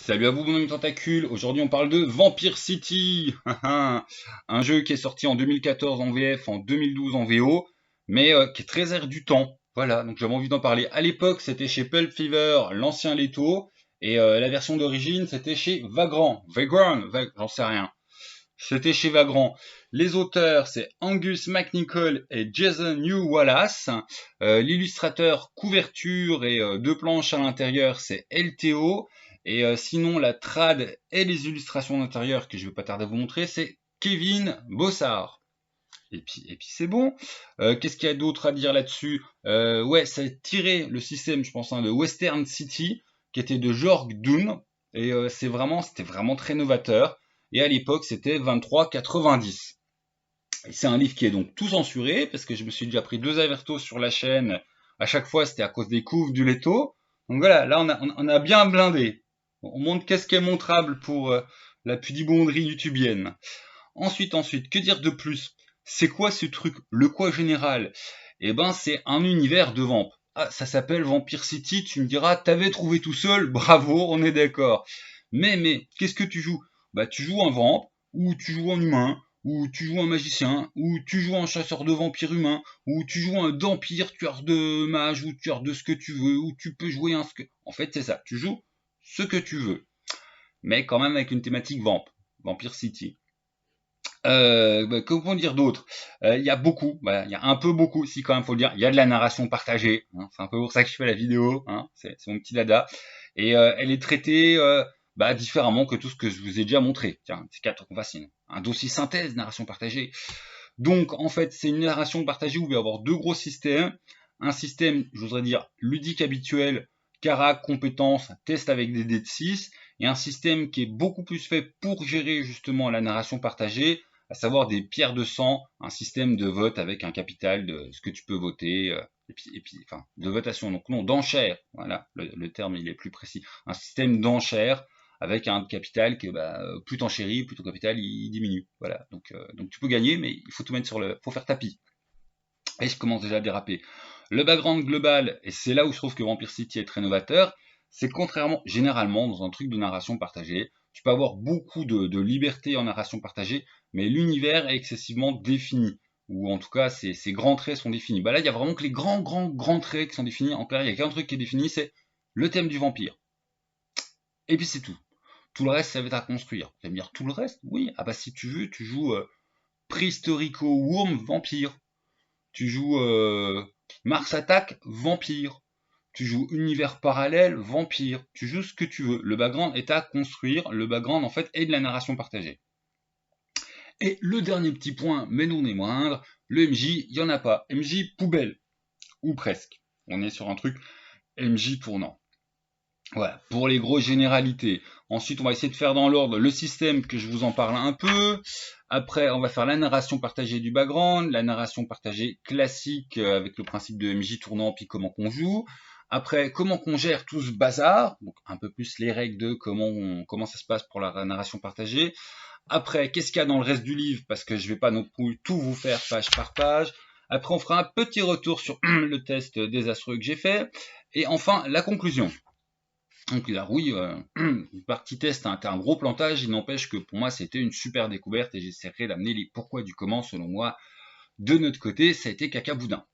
Salut à vous, mon ami Tentacule. Aujourd'hui, on parle de Vampire City. Un jeu qui est sorti en 2014 en VF, en 2012 en VO, mais qui est très air du temps. Voilà, donc j'avais envie d'en parler. À l'époque, c'était chez Pulp Fever, l'ancien Leto, et la version d'origine, c'était chez Vagrant. J'en sais rien. C'était chez Vagrant. Les auteurs, c'est Angus MacNicol et Jason New Wallace. L'illustrateur, couverture et deux planches à l'intérieur, c'est LTO. Et sinon, la trad et les illustrations d'intérieur que je vais pas tarder à vous montrer, c'est Kevin Bossard. Et puis c'est bon. Qu'est-ce qu'il y a d'autre à dire là-dessus? Ouais, ça a tiré le système, je pense, de Western City, qui était de Jorg Dunn. Et c'était vraiment très novateur. Et à l'époque, c'était 23,90. Et c'est un livre qui est donc tout censuré, parce que je me suis déjà pris 2 avertos sur la chaîne. À chaque fois, c'était à cause des couves du Leto. Donc voilà, là, on a bien blindé. On montre qu'est-ce qui est montrable pour la pudibonderie youtubienne. Ensuite, que dire de plus? C'est quoi ce truc? Le quoi général? Eh ben, c'est un univers de vamp. Ah, ça s'appelle Vampire City, tu me diras, t'avais trouvé tout seul, bravo, on est d'accord. Mais, qu'est-ce que tu joues? Bah, tu joues un vamp, ou tu joues un humain, ou tu joues un magicien, ou tu joues un chasseur de vampires humains, ou tu joues un vampire, tueur de mages, ou tueur de ce que tu veux, ou tu peux jouer un ce que... En fait, c'est ça, tu joues ce que tu veux, mais quand même avec une thématique vamp, Vampire City. Que peut-on dire d'autre? Il y a beaucoup, voilà, il y a un peu beaucoup, si quand même faut le dire, il y a de la narration partagée, hein, c'est un peu pour ça que je fais la vidéo, hein, c'est mon petit dada, et elle est traitée différemment que tout ce que je vous ai déjà montré. Tiens, c'est quatre qu'on fasse un dossier synthèse, narration partagée. Donc en fait, c'est une narration partagée où il va y avoir deux gros systèmes. Un système, j'oserais dire, ludique habituel, carac, compétences, test avec des dés de 6, et un système qui est beaucoup plus fait pour gérer justement la narration partagée, à savoir des pierres de sang, un système de vote avec un capital de ce que tu peux voter, enfin, de votation, donc non, d'enchères, voilà, le terme il est plus précis, un système d'enchères avec un capital que plus t'enchéris, plus ton capital il diminue. Voilà. Donc tu peux gagner, mais il faut tout mettre faut faire tapis. Et je commence déjà à déraper. Le background global, et c'est là où je trouve que Vampire City est très novateur, c'est contrairement, généralement, dans un truc de narration partagée, tu peux avoir beaucoup de liberté en narration partagée, mais l'univers est excessivement défini. Ou en tout cas, ses grands traits sont définis. Bah là, il y a vraiment que les grands traits qui sont définis. En clair, il y a qu'un truc qui est défini, c'est le thème du vampire. Et puis c'est tout. Tout le reste, ça va être à construire. Vous allez me dire, tout le reste? Oui. Ah bah si tu veux, tu joues Préhistorico Worm Vampire. Tu joues Mars Attack Vampire. Tu joues Univers Parallèle Vampire. Tu joues ce que tu veux. Le background est à construire. Le background, en fait, est de la narration partagée. Et le dernier petit point, mais non des moindres, le MJ, il n'y en a pas. MJ poubelle. Ou presque. On est sur un truc MJ tournant. Voilà, pour les grosses généralités. Ensuite, on va essayer de faire dans l'ordre le système que je vous en parle un peu. Après, on va faire la narration partagée du background, la narration partagée classique avec le principe de MJ tournant, puis comment qu'on joue. Après, comment qu'on gère tout ce bazar, donc un peu plus les règles de comment ça se passe pour la narration partagée. Après, qu'est-ce qu'il y a dans le reste du livre, parce que je vais pas non plus tout vous faire page par page. Après, on fera un petit retour sur le test désastreux que j'ai fait. Et enfin, la conclusion. Donc là, oui, une partie test a été un gros plantage, il n'empêche que pour moi c'était une super découverte et j'essaierai d'amener les pourquoi du comment selon moi. De notre côté, ça a été caca boudin.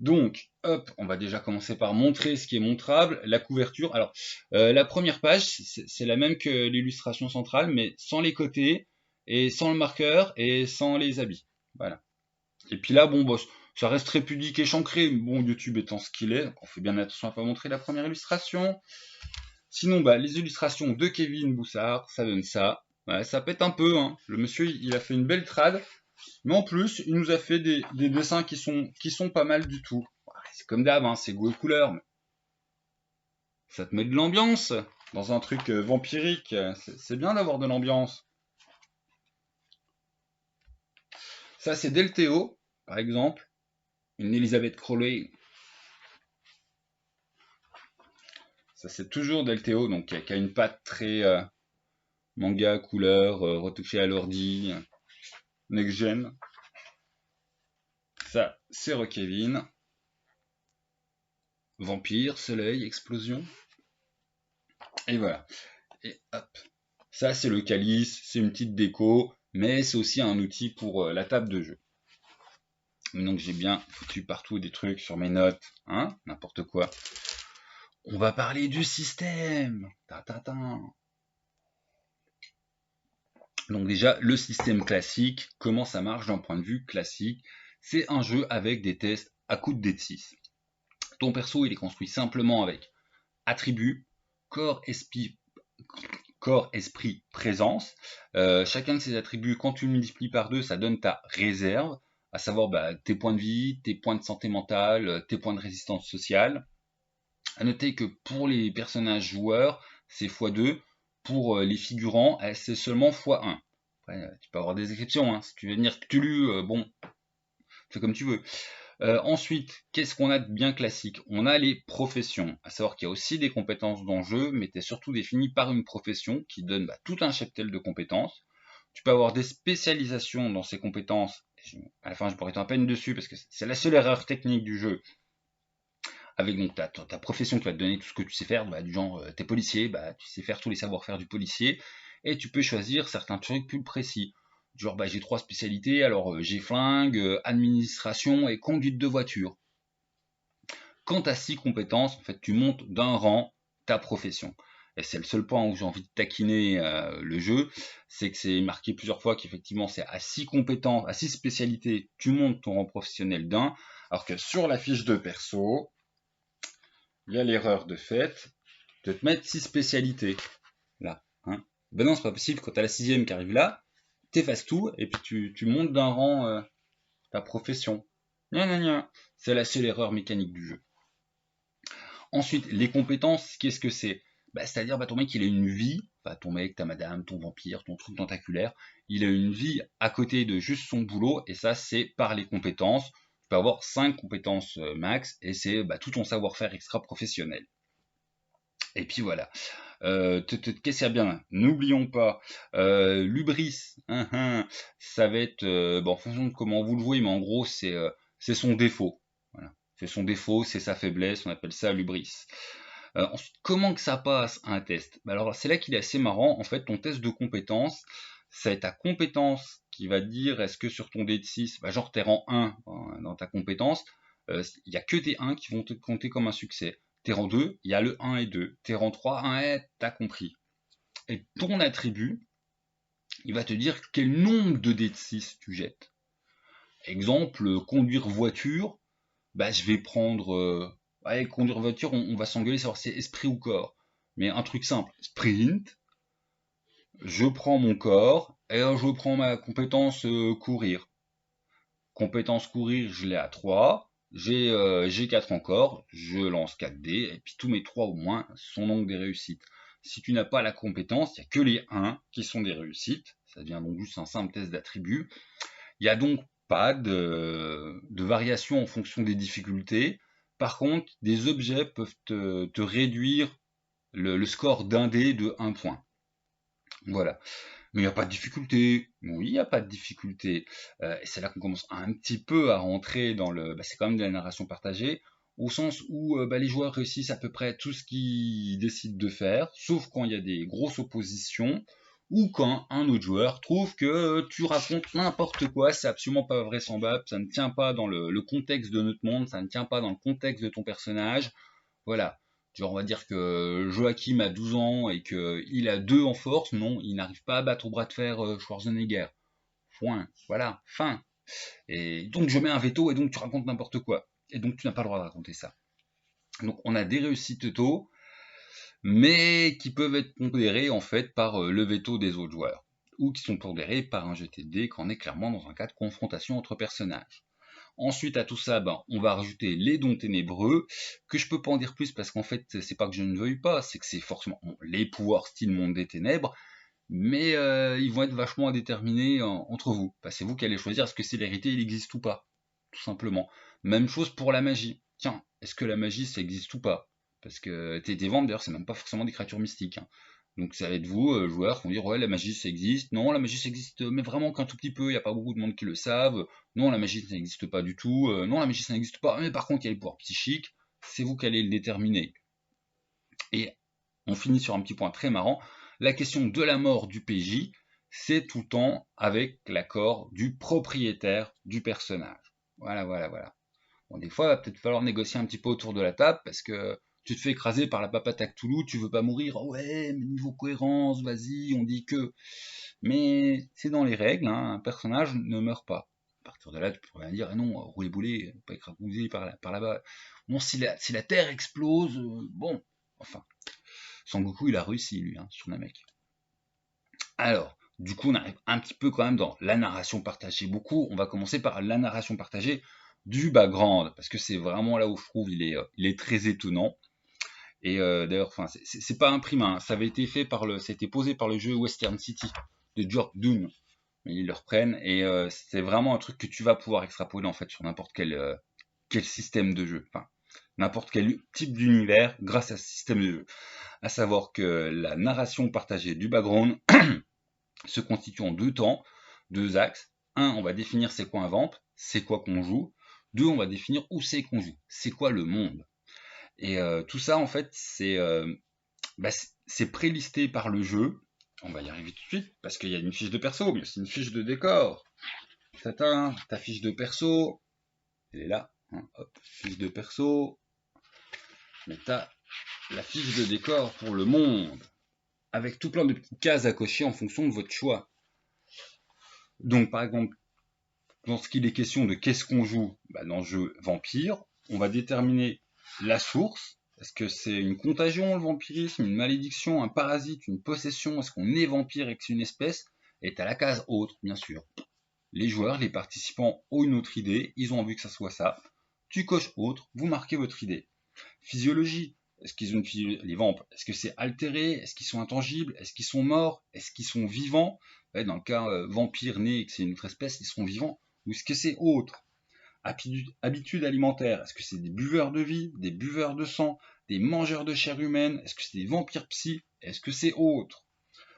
Donc, hop, on va déjà commencer par montrer ce qui est montrable, la couverture. Alors, la première page, c'est la même que l'illustration centrale, mais sans les côtés, et sans le marqueur, et sans les habits. Voilà. Et puis là, bon, boss, ça reste très pudique et chancré, mais bon, YouTube étant ce qu'il est, on fait bien attention à pas montrer la première illustration. Sinon, les illustrations de Kevin Boussard, ça donne ça. Ouais, ça pète un peu, hein. Le monsieur, il a fait une belle trad. Mais en plus, il nous a fait des dessins qui sont pas mal du tout. Ouais, c'est comme d'hab, hein, c'est goût et couleur. Mais ça te met de l'ambiance dans un truc vampirique. C'est bien d'avoir de l'ambiance. Ça, c'est Delteo, par exemple. Une Elizabeth Crowley. Ça, c'est toujours Delteo, donc qui a une patte très manga, couleur, retouché à l'ordi, next-gen. Ça, c'est Rockevin. Vampire, soleil, explosion. Et voilà. Et hop. Ça, c'est le calice, c'est une petite déco, mais c'est aussi un outil pour la table de jeu. Donc j'ai bien foutu partout des trucs sur mes notes, hein, n'importe quoi. On va parler du système. Donc déjà, le système classique, comment ça marche d'un point de vue classique? C'est un jeu avec des tests à coups de dés de 6. Ton perso, il est construit simplement avec attributs, corps, esprit, présence. Chacun de ces attributs, quand tu le multiplies par 2, ça donne ta réserve, à savoir tes points de vie, tes points de santé mentale, tes points de résistance sociale. À noter que pour les personnages joueurs, c'est x2. Pour les figurants, c'est seulement x1. Après, tu peux avoir des exceptions. Hein. Si tu veux venir Cthulhu, bon, fais comme tu veux. Ensuite, qu'est-ce qu'on a de bien classique? On a les professions, à savoir qu'il y a aussi des compétences dans le jeu, mais tu es surtout défini par une profession qui donne tout un cheptel de compétences. Tu peux avoir des spécialisations dans ces compétences. À la fin, je pourrais t'en peine dessus parce que c'est la seule erreur technique du jeu. Avec donc ta profession qui va te donner tout ce que tu sais faire, du genre t'es policier, tu sais faire tous les savoir-faire du policier, et tu peux choisir certains trucs plus précis. Genre j'ai 3 spécialités, alors j'ai flingue, administration et conduite de voiture. Quand tu as 6 compétences, en fait tu montes d'un rang ta profession. Et c'est le seul point où j'ai envie de taquiner le jeu, c'est que c'est marqué plusieurs fois qu'effectivement c'est à 6 compétences, à 6 spécialités, tu montes ton rang professionnel d'un, alors que sur la fiche de perso, il y a l'erreur de fait de te mettre 6 spécialités. Là. Hein. Ben non, c'est pas possible. Quand tu as la 6e qui arrive là, t'effaces tout et puis tu montes d'un rang ta profession. C'est la seule erreur mécanique du jeu. Ensuite, les compétences, qu'est-ce que c'est? C'est-à-dire, ton mec, il a une vie. Ton mec, ta madame, ton vampire, ton truc tentaculaire. Il a une vie à côté de juste son boulot. Et ça, c'est par les compétences. Tu peux avoir 5 compétences max. Et c'est tout ton savoir-faire extra-professionnel. Et puis voilà. Qu'est-ce qu'il y a bien? N'oublions pas, l'ubris, ça va être, en fonction de comment vous le voyez, mais en gros, c'est son défaut. Voilà. C'est son défaut, c'est sa faiblesse, on appelle ça l'ubris. Ensuite, comment que ça passe un test? Alors, c'est là qu'il est assez marrant. En fait, ton test de compétence, c'est ta compétence qui va dire est-ce que sur ton dé de 6, genre t'es rang 1 dans ta compétence, il n'y a que tes 1 qui vont te compter comme un succès. T'es rang 2, il y a le 1 et 2. T'es rang 3, 1 et t'as compris. Et ton attribut, il va te dire quel nombre de dés de 6 tu jettes. Exemple, conduire voiture, je vais prendre... conduire voiture, on va s'engueuler savoir si c'est esprit ou corps. Mais un truc simple, sprint, je prends mon corps, et je prends ma compétence courir. Compétence courir, je l'ai à 3. J'ai 4 encore, je lance 4 dés, et puis tous mes 3 au moins sont donc des réussites. Si tu n'as pas la compétence, il n'y a que les 1 qui sont des réussites. Ça devient donc juste un simple test d'attribut. Il n'y a donc pas de variation en fonction des difficultés. Par contre, des objets peuvent te réduire le score d'un dé de 1 point. Voilà. Mais il n'y a pas de difficulté. Oui, il n'y a pas de difficulté. Et c'est là qu'on commence un petit peu à rentrer dans le... c'est quand même de la narration partagée, au sens où les joueurs réussissent à peu près tout ce qu'ils décident de faire, sauf quand il y a des grosses oppositions, ou quand un autre joueur trouve que tu racontes n'importe quoi, c'est absolument pas vraisemblable, ça ne tient pas dans le contexte de notre monde, ça ne tient pas dans le contexte de ton personnage. Voilà. Genre, on va dire que Joachim a 12 ans et qu'il a 2 en force. Non, il n'arrive pas à battre au bras de fer Schwarzenegger. Point. Voilà. Fin. Et donc, je mets un veto et donc tu racontes n'importe quoi. Et donc, tu n'as pas le droit de raconter ça. Donc, on a des réussites tôt, mais qui peuvent être pondérées en fait par le veto des autres joueurs. Ou qui sont pondérées par un jeté de dés quand on est clairement dans un cas de confrontation entre personnages. Ensuite, à tout ça, on va rajouter les dons ténébreux, que je peux pas en dire plus parce qu'en fait, c'est pas que je ne veuille pas, c'est que c'est forcément les pouvoirs style monde des ténèbres, mais ils vont être vachement à déterminer entre vous. C'est vous qui allez choisir est-ce que c'est l'hérité, il existe ou pas, tout simplement. Même chose pour la magie. Tiens, est-ce que la magie, ça existe ou pas? Parce que tes ventes, d'ailleurs, c'est même pas forcément des créatures mystiques. Hein. Donc ça va être vous, joueurs, qui vont dire ouais la magie ça existe, non la magie ça existe mais vraiment qu'un tout petit peu, il n'y a pas beaucoup de monde qui le savent, non la magie ça n'existe pas du tout, non la magie ça n'existe pas, mais par contre il y a les pouvoirs psychiques, c'est vous qui allez le déterminer. Et on finit sur un petit point très marrant, La question de la mort du PJ, c'est tout le temps avec l'accord du propriétaire du personnage. Voilà, voilà, voilà. Bon, des fois, il va peut-être falloir négocier un petit peu autour de la table parce que tu te fais écraser par la papate à Cthulhu, tu veux pas mourir, oh ouais, mais niveau cohérence, vas-y, on dit que. Mais c'est dans les règles, hein, un personnage ne meurt pas. À partir de là, tu pourrais dire, ah non, rouler boulet, pas écrasé par là-bas. Bon, si la Terre explose, bon, enfin, Sangoku, il a réussi, lui, hein, sur Namek. Alors, du coup, on arrive un petit peu quand même dans la narration partagée. Beaucoup, on va commencer par la narration partagée du background, parce que c'est vraiment là où je trouve il est très étonnant. Et d'ailleurs, enfin, c'est pas un prime, hein. Ça avait été fait c'était posé par le jeu Western City de George Dunn. Ils le reprennent et c'est vraiment un truc que tu vas pouvoir extrapoler en fait sur n'importe quel système de jeu, enfin n'importe quel type d'univers grâce à ce système de jeu. À savoir que la narration partagée du background se constitue en deux temps, deux axes. Un, on va définir c'est quoi un vamp, c'est quoi qu'on joue. Deux, on va définir où c'est qu'on joue, c'est quoi le monde. Et tout ça, en fait, c'est prélisté par le jeu. On va y arriver tout de suite, parce qu'il y a une fiche de perso, mais aussi une fiche de décor. Ta fiche de perso, elle est là. Hein, hop, fiche de perso. Mais t'as la fiche de décor pour le monde, avec tout plein de petites cases à cocher en fonction de votre choix. Donc, par exemple, dans ce qu'il est question de qu'est-ce qu'on joue, dans le jeu Vampire, on va déterminer la source. Est-ce que c'est une contagion, le vampirisme, une malédiction, un parasite, une possession? Est-ce qu'on est vampire et que c'est une espèce? Et t'as la case autre, bien sûr. Les joueurs, les participants ont une autre idée, ils ont envie que ça soit ça. Tu coches autre, vous marquez votre idée. Physiologie, est-ce qu'ils ont les vampires, est-ce que c'est altéré? Est-ce qu'ils sont intangibles? Est-ce qu'ils sont morts? Est-ce qu'ils sont vivants? Dans le cas vampire né et que c'est une autre espèce, ils seront vivants. Ou est-ce que c'est autre? Habitudes alimentaires, est-ce que c'est des buveurs de vie, des buveurs de sang, des mangeurs de chair humaine? Est-ce que c'est des vampires psy? Est-ce que c'est autre?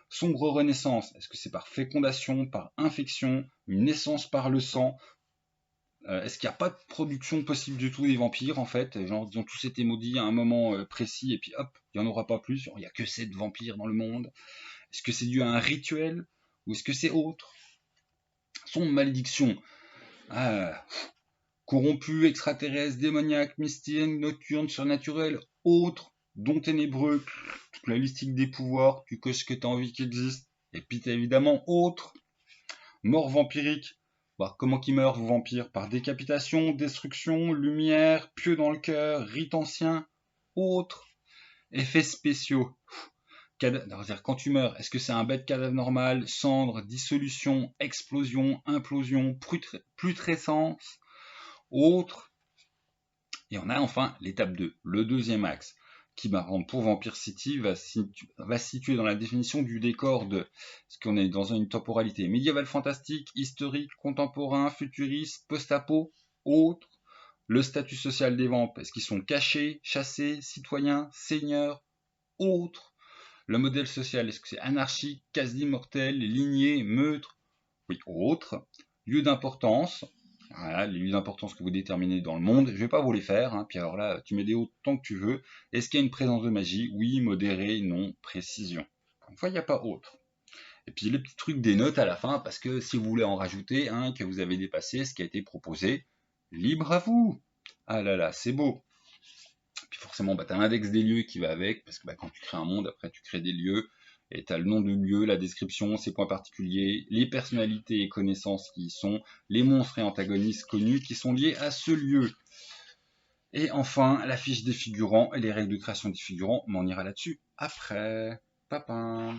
Sombre renaissance, est-ce que c'est par fécondation, par infection, une naissance par le sang? Est-ce qu'il n'y a pas de production possible du tout des vampires en fait? Genre ils ont tous été maudits à un moment précis et puis hop, il n'y en aura pas plus, il n'y a que 7 vampires dans le monde. Est-ce que c'est dû à un rituel ou est-ce que c'est autre? Son malédiction, ah, corrompu, extraterrestre, démoniaque, mystique, nocturne, surnaturel, autre, don ténébreux, toute la listique des pouvoirs, tu coches ce que tu as envie qu'il existe, et puis t'as évidemment autre, mort vampirique. Comment qu'il meurt, vos vampires? Par décapitation, destruction, lumière, pieu dans le cœur, rite ancien, autre, effets spéciaux. C'est-à-dire, quand tu meurs, est-ce que c'est un bête cadavre normal, cendre, dissolution, explosion, implosion, putrescence, autre? Et on a enfin l'étape 2, le deuxième axe, qui pour Vampire City va situer dans la définition du décor de ce qu'on est dans une temporalité médiévale fantastique, historique, contemporain, futuriste, post-apo, autre. Le statut social des vampes, est-ce qu'ils sont cachés, chassés, citoyens, seigneurs, autres? Le modèle social, est-ce que c'est anarchique, quasi-mortel, ligné, neutre? Oui, autre. Lieu d'importance, voilà, les lieux d'importance que vous déterminez dans le monde, je ne vais pas vous les faire, hein, puis alors là, tu mets des hauts tant que tu veux. Est-ce qu'il y a une présence de magie? Oui, modéré, non, précision. Une fois, il n'y a pas autre. Et puis le petit truc des notes à la fin, parce que si vous voulez en rajouter, hein, que vous avez dépassé ce qui a été proposé, libre à vous. Ah là là, c'est beau. Puis forcément, tu as l'index des lieux qui va avec, parce que quand tu crées un monde, après tu crées des lieux, et tu as le nom du lieu, la description, ses points particuliers, les personnalités et connaissances qui y sont, les monstres et antagonistes connus qui sont liés à ce lieu. Et enfin, la fiche des figurants et les règles de création des figurants, mais on ira là-dessus après. Papin.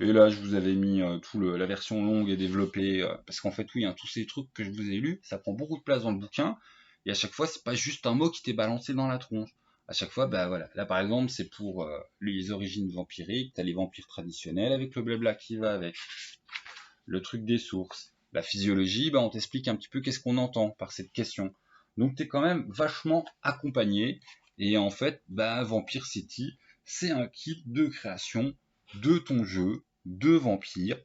Et là, je vous avais mis la version longue et développée, parce qu'en fait, oui, hein, tous ces trucs que je vous ai lus, ça prend beaucoup de place dans le bouquin, et à chaque fois, c'est pas juste un mot qui t'est balancé dans la tronche. À chaque fois, voilà. Là, par exemple, c'est pour les origines vampiriques, t'as les vampires traditionnels avec le blabla qui va avec. Le truc des sources. La physiologie, on t'explique un petit peu qu'est-ce qu'on entend par cette question. Donc, t'es quand même vachement accompagné, et en fait, Vampire City, c'est un kit de création de ton jeu, de vampire,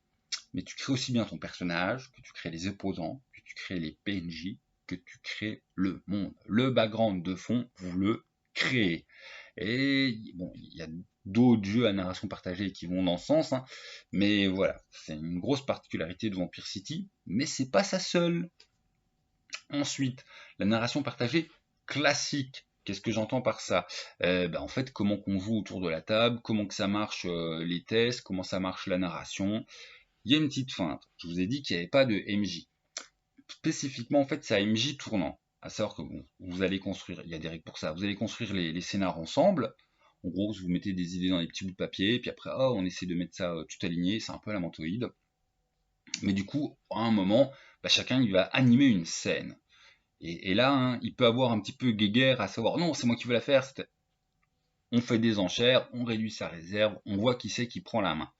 mais tu crées aussi bien ton personnage, que tu crées les opposants, que tu crées les PNJ, que tu crées le monde. Le background de fond, vous le créez. Et bon, il y a d'autres jeux à narration partagée qui vont dans ce sens, hein. Mais voilà, c'est une grosse particularité de Vampire City, mais c'est pas sa seule. Ensuite, la narration partagée classique. Qu'est-ce que j'entends par ça? En fait, comment qu'on joue autour de la table, comment que ça marche les tests, comment ça marche la narration. Il y a une petite feinte. Je vous ai dit qu'il n'y avait pas de MJ. Spécifiquement, en fait, c'est un MJ tournant. À savoir que bon, vous allez construire, il y a des règles pour ça, vous allez construire les scénars ensemble. En gros, vous mettez des idées dans des petits bouts de papier, puis après, oh, on essaie de mettre ça tout aligné, c'est un peu à la mentoïde. Mais du coup, à un moment, chacun il va animer une scène. Et là, hein, il peut avoir un petit peu guéguerre à savoir, non, c'est moi qui veux la faire. On fait des enchères, on réduit sa réserve, on voit qui c'est qui prend la main.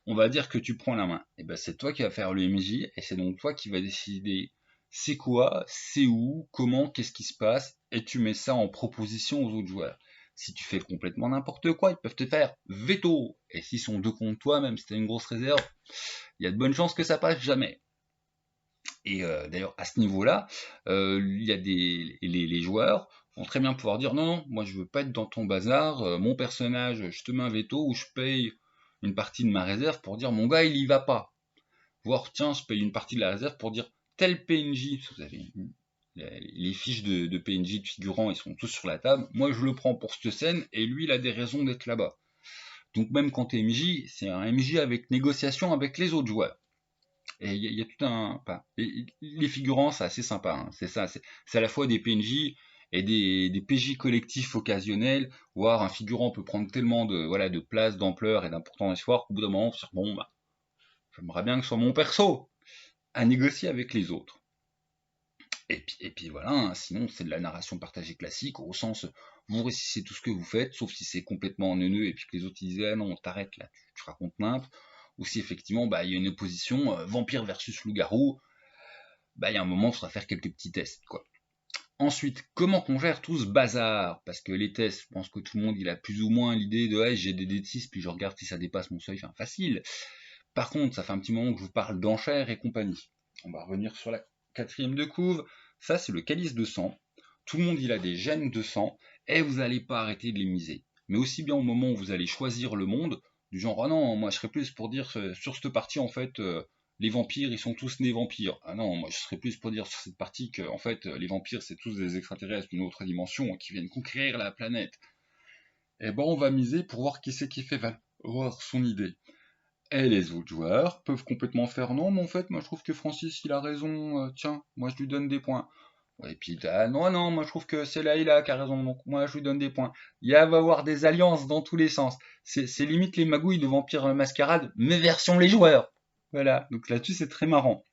On va dire que tu prends la main. Et ben c'est toi qui vas faire le MJ, et c'est donc toi qui vas décider c'est quoi, c'est où, comment, qu'est-ce qui se passe, et tu mets ça en proposition aux autres joueurs. Si tu fais complètement n'importe quoi, ils peuvent te faire veto. Et s'ils sont deux contre toi, même si t'as une grosse réserve, il y a de bonnes chances que ça passe jamais. Et d'ailleurs, à ce niveau-là, il y a les joueurs vont très bien pouvoir dire non, non, moi je veux pas être dans ton bazar, mon personnage, je te mets un veto ou je paye une partie de ma réserve pour dire mon gars il y va pas. Voire tiens, je paye une partie de la réserve pour dire tel PNJ, parce que vous avez les fiches de PNJ de figurants, ils sont tous sur la table, moi je le prends pour cette scène et lui il a des raisons d'être là-bas. Donc même quand t'es MJ, c'est un MJ avec négociation avec les autres joueurs. Et il y a tout un. Enfin, les figurants, c'est assez sympa, hein. C'est ça, c'est à la fois des PNJ et des PJ collectifs occasionnels, voire un figurant peut prendre tellement de place, d'ampleur et d'importance d'espoir qu'au bout d'un moment, on se dit, bon, j'aimerais bien que ce soit mon perso à négocier avec les autres. Et puis voilà, hein, sinon c'est de la narration partagée classique, au sens vous récitez tout ce que vous faites, sauf si c'est complètement neuneux et puis que les autres disent ah non, t'arrêtes là, tu racontes n'importe, ou si effectivement il y a une opposition vampire versus loup-garou, il y a un moment il faudra faire quelques petits tests quoi. Ensuite, comment qu'on gère tout ce bazar? Parce que les tests, je pense que tout le monde il a plus ou moins l'idée de hey, j'ai des D6 puis je regarde si ça dépasse mon seuil, enfin facile. Par contre, ça fait un petit moment que je vous parle d'enchères et compagnie. On va revenir sur la quatrième de couve. Ça, c'est le calice de sang. Tout le monde, il a des gènes de sang, et vous n'allez pas arrêter de les miser. Mais aussi bien au moment où vous allez choisir le monde, du genre, ah non, moi je serais plus pour dire, sur cette partie, en fait, les vampires, ils sont tous nés vampires. Ah non, moi je serais plus pour dire sur cette partie que, en fait, les vampires, c'est tous des extraterrestres d'une autre dimension qui viennent conquérir la planète. Et on va miser pour voir qui c'est qui fait valoir son idée. Et les autres joueurs peuvent complètement faire non, mais en fait, moi je trouve que Francis il a raison, tiens, moi je lui donne des points. Ouais, et puis non, non, moi je trouve que c'est Laïla qui a raison, donc moi je lui donne des points. Va y avoir des alliances dans tous les sens. C'est limite les magouilles de Vampire Mascarade, mais version les joueurs. Voilà, donc là-dessus c'est très marrant.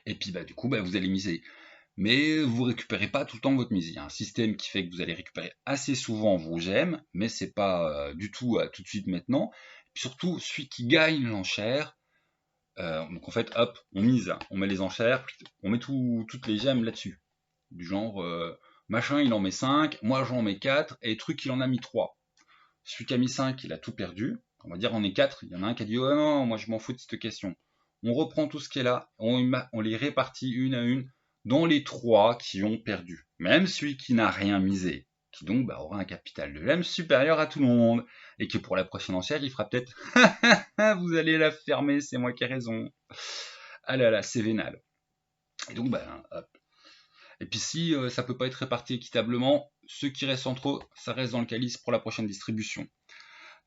Et puis du coup, vous allez miser. Mais vous récupérez pas tout le temps votre mise. Il y a un système qui fait que vous allez récupérer assez souvent vos gemmes, mais c'est pas du tout tout de suite maintenant. Puis surtout, celui qui gagne l'enchère, donc en fait, hop, on mise, on met les enchères, on met toutes les gemmes là-dessus. Du genre, machin, il en met 5, moi j'en mets 4, et truc, il en a mis 3. Celui qui a mis 5, il a tout perdu. On va dire, on est 4, il y en a un qui a dit, oh non, moi je m'en fous de cette question. On reprend tout ce qui est là, on les répartit une à une dans les 3 qui ont perdu. Même celui qui n'a rien misé, qui donc aura un capital de gemme supérieur à tout le monde, et que pour la prochaine enchère, il fera peut-être vous allez la fermer, c'est moi qui ai raison. Ah là là, c'est vénal. Et donc, hop. Et puis si ça peut pas être réparti équitablement, ce qui reste entre eux, ça reste dans le calice pour la prochaine distribution.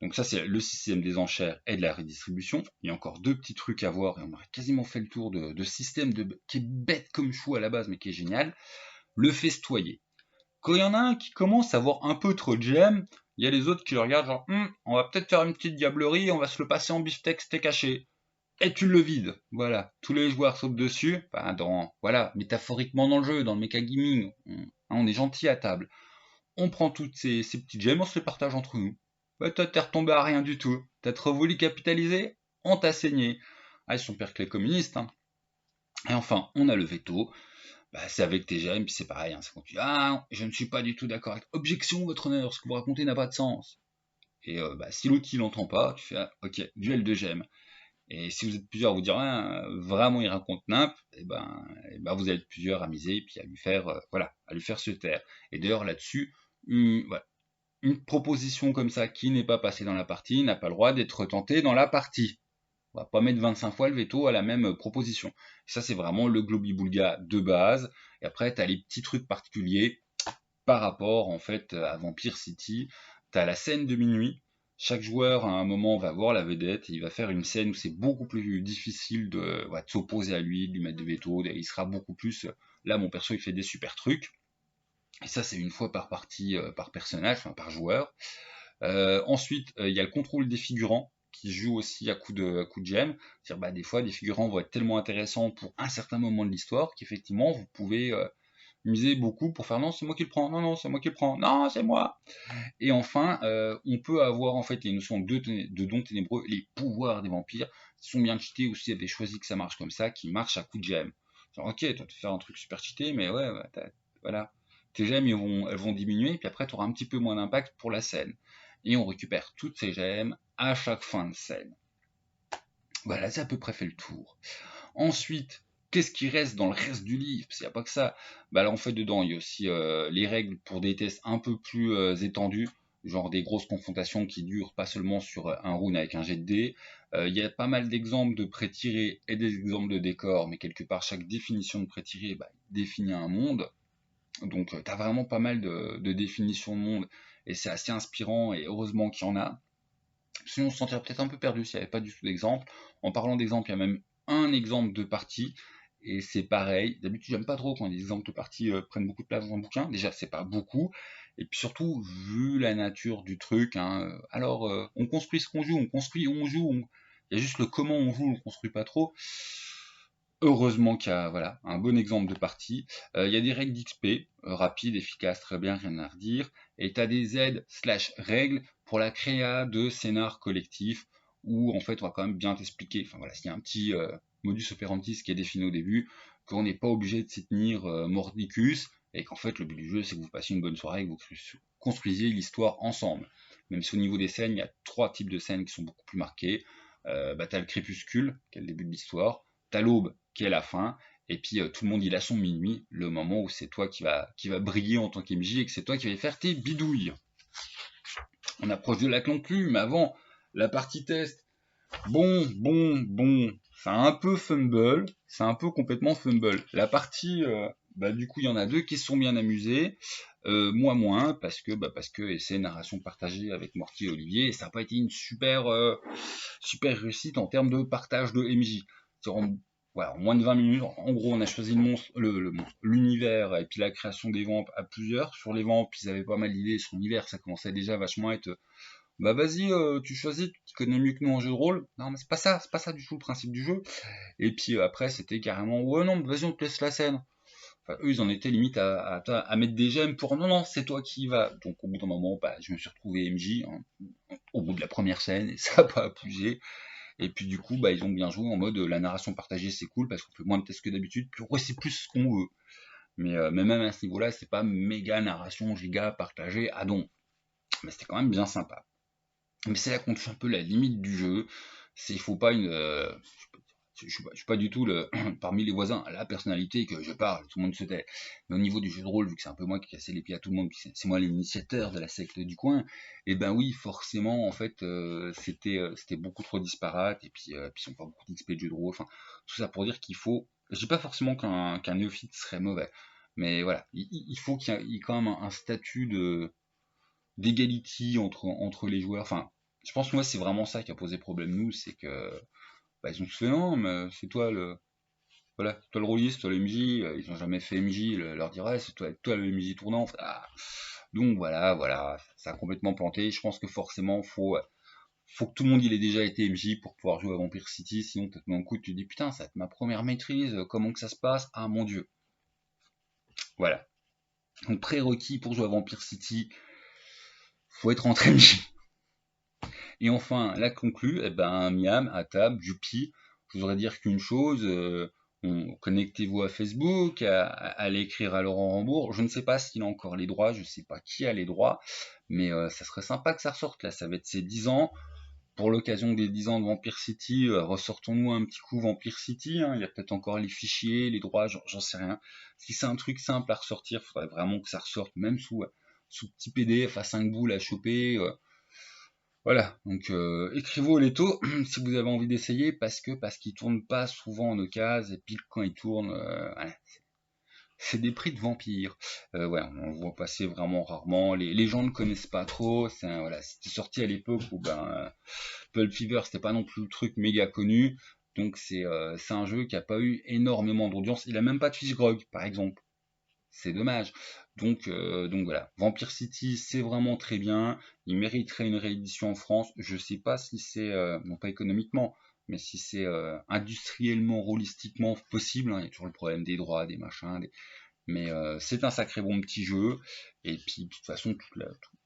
Donc ça, c'est le système des enchères et de la redistribution. Il y a encore deux petits trucs à voir, et on aurait quasiment fait le tour de système qui est bête comme chou à la base, mais qui est génial. Le festoyer. Quand il y en a un qui commence à avoir un peu trop de gemmes, il y a les autres qui le regardent genre, on va peut-être faire une petite diablerie, on va se le passer en beefsteak steak haché. Et tu le vides, voilà. Tous les joueurs sautent dessus, voilà, métaphoriquement dans le jeu, dans le méca gaming, on est gentil à table. On prend toutes ces petites gemmes, on se les partage entre nous. Toi, t'es retombé à rien du tout. T'as trop voulu capitaliser, on t'a saigné. Ah, ils sont pires que les communistes, hein. Et enfin, on a le veto. C'est avec tes gemmes, puis c'est pareil, hein, c'est quand tu dis ah, je ne suis pas du tout d'accord avec. Objection, votre honneur, ce que vous racontez n'a pas de sens. Et si l'autre il n'entend pas, tu fais ok, duel de gemmes. Et si vous êtes plusieurs à vous dire ah, vraiment il raconte nimp, vous êtes plusieurs à miser et puis à lui faire à lui faire se taire. Et d'ailleurs là-dessus, voilà. Une proposition comme ça qui n'est pas passée dans la partie n'a pas le droit d'être tentée dans la partie. On va pas mettre 25 fois le veto à la même proposition. Ça, c'est vraiment le globi-boulga de base. Et après, tu as les petits trucs particuliers par rapport, en fait, à Vampire City. Tu as la scène de minuit. Chaque joueur, à un moment, va voir la vedette et il va faire une scène où c'est beaucoup plus difficile de s'opposer à lui, de lui mettre des veto. Il sera beaucoup plus... Là, mon perso, il fait des super trucs. Et ça, c'est une fois par partie, par personnage, enfin par joueur. Ensuite, il y a le contrôle des figurants qui joue aussi à coup de gemme. C'est-à-dire, des fois, des figurants vont être tellement intéressants pour un certain moment de l'histoire qu'effectivement, vous pouvez miser beaucoup pour faire non, c'est moi qui le prends, non, non, c'est moi qui le prends, non, c'est moi. Et enfin, on peut avoir en fait les notions de dons ténébreux, les pouvoirs des vampires, qui sont bien cheatés ou si vous avez choisi que ça marche comme ça, qui marche à coup de gemme. Genre, ok, toi, tu fais un truc super cheaté, mais ouais, voilà. Tes gemmes, elles vont diminuer, puis après, tu auras un petit peu moins d'impact pour la scène. Et on récupère toutes ces gemmes à chaque fin de scène. Voilà, c'est à peu près fait le tour. Ensuite, qu'est-ce qui reste dans le reste du livre? Parce qu'il n'y a pas que ça. Là, en fait, dedans, il y a aussi les règles pour des tests un peu plus étendus, genre des grosses confrontations qui durent pas seulement sur un round avec un jet de dés. Il y a pas mal d'exemples de pré-tirés et des exemples de décors, mais quelque part, chaque définition de pré-tiré définit un monde. Donc, tu as vraiment pas mal de définitions de monde, et c'est assez inspirant, et heureusement qu'il y en a. Sinon, on se sentirait peut-être un peu perdu s'il n'y avait pas du tout d'exemple. En parlant d'exemple, il y a même un exemple de partie, et c'est pareil. D'habitude, j'aime pas trop quand les exemples de partie prennent beaucoup de place dans un bouquin. Déjà, c'est pas beaucoup, et puis surtout, vu la nature du truc, hein, alors on construit ce qu'on joue, on construit, on joue, il y a juste le comment on joue, on construit pas trop. Heureusement qu'il y a voilà, un bon exemple de partie. Il y a des règles d'XP, rapides, efficaces, très bien, rien à redire. Et tu as des aides/règles pour la créa de scénar collectif, où en fait on va quand même bien t'expliquer, enfin voilà, s'il y a un petit modus operandi qui est défini au début, qu'on n'est pas obligé de s'y tenir mordicus, et qu'en fait le but du jeu c'est que vous passiez une bonne soirée, que vous construisiez l'histoire ensemble. Même si au niveau des scènes, il y a 3 types de scènes qui sont beaucoup plus marquées. T'as le crépuscule, qui est le début de l'histoire, t'as l'aube, qui est la fin, et puis tout le monde il a son minuit, le moment où c'est toi qui va briller en tant qu'MJ et que c'est toi qui vas faire tes bidouilles. On approche de la conclue, mais avant, la partie test. Bon, c'est un peu fumble, c'est un peu complètement fumble. La partie, du coup, il y en a deux qui se sont bien amusés, moi moins, parce que essai narration partagée avec Morty et Olivier, et ça n'a pas été une super réussite en termes de partage de MJ. Voilà, en moins de 20 minutes, en gros, on a choisi l'univers et puis la création des vampes à plusieurs. Sur les vampes, ils avaient pas mal d'idées. Sur l'univers, ça commençait déjà vachement à être vas-y, tu choisis, tu connais mieux que nous en jeu de rôle. Non, mais c'est pas ça du tout le principe du jeu. Et puis après, c'était carrément, ouais, non, vas-y, on te laisse la scène. Enfin, eux, ils en étaient limite à mettre des gemmes pour, non, non, c'est toi qui y vas. Donc au bout d'un moment, je me suis retrouvé MJ, hein, au bout de la première scène, et ça n'a pas abusé. Et puis du coup, ils ont bien joué en mode la narration partagée, c'est cool, parce qu'on fait moins de tests que d'habitude, puis on réussit plus ce qu'on veut. Mais même à ce niveau-là, c'est pas méga narration, giga partagée, ah non. Mais c'était quand même bien sympa. Mais c'est là qu'on touche un peu la limite du jeu. Il faut pas je suis pas du tout parmi les voisins la personnalité que je parle, tout le monde se tait. Mais au niveau du jeu de rôle, vu que c'est un peu moi qui cassais les pieds à tout le monde, puis c'est moi l'initiateur de la secte du coin, et ben oui, forcément, en fait, c'était beaucoup trop disparate, et puis on parle beaucoup d'XP de jeu de rôle, enfin, tout ça pour dire qu'il faut, je dis pas forcément qu'un néophyte serait mauvais, mais voilà, il faut qu'il y ait quand même un statut d'égalité entre les joueurs. Enfin, je pense que moi, c'est vraiment ça qui a posé problème, nous, c'est que ils ont tous fait non, mais c'est toi le rôliste, toi le MJ, ils ont jamais fait MJ, leur dirait c'est toi le MJ tournant. Ah. Donc voilà, ça a complètement planté. Je pense que forcément, faut que tout le monde il ait déjà été MJ pour pouvoir jouer à Vampire City, sinon peut-être d'un coup tu te dis putain, ça va être ma première maîtrise, comment que ça se passe? Ah mon dieu. Voilà. Donc prérequis pour jouer à Vampire City, faut être entre MJ. Et enfin, la conclue, Miam, Atab, Youpi, je voudrais dire qu'une chose, connectez-vous à Facebook, allez écrire à Laurent Rambourg. Je ne sais pas s'il a encore les droits, je ne sais pas qui a les droits, mais ça serait sympa que ça ressorte là, ça va être ses 10 ans. Pour l'occasion des 10 ans de Vampire City, ressortons-nous un petit coup Vampire City, hein. Il y a peut-être encore les fichiers, les droits, j'en sais rien. Si c'est un truc simple à ressortir, il faudrait vraiment que ça ressorte, même sous sous petit PDF à 5 boules à choper. Voilà, donc écrivez au Leto si vous avez envie d'essayer parce qu'il tourne pas souvent en occasion et puis quand il tourne, voilà, c'est des prix de vampires. Ouais, on le voit passer vraiment rarement. Les gens ne connaissent pas trop. Voilà, c'était sorti à l'époque où Pulp Fever c'était pas non plus le truc méga connu. Donc c'est un jeu qui a pas eu énormément d'audience. Il a même pas de fiche grog, par exemple. C'est dommage. Donc voilà, Vampire City, c'est vraiment très bien. Il mériterait une réédition en France. Je sais pas si c'est, non pas économiquement, mais si c'est industriellement, rôlistiquement possible, hein. Il y a toujours le problème des droits, des machins, mais c'est un sacré bon petit jeu. Et puis de toute façon,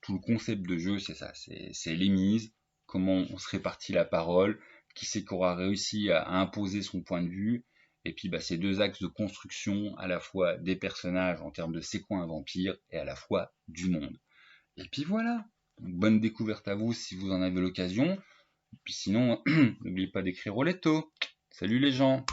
tout le concept de jeu, c'est ça, c'est les mises, comment on se répartit la parole, qui c'est qui aura réussi à imposer son point de vue. Et puis ces deux axes de construction, à la fois des personnages en termes de c'est quoi un vampire, et à la fois du monde. Et puis voilà, bonne découverte à vous si vous en avez l'occasion. Et puis sinon, n'oubliez pas d'écrire au Letto. Salut les gens!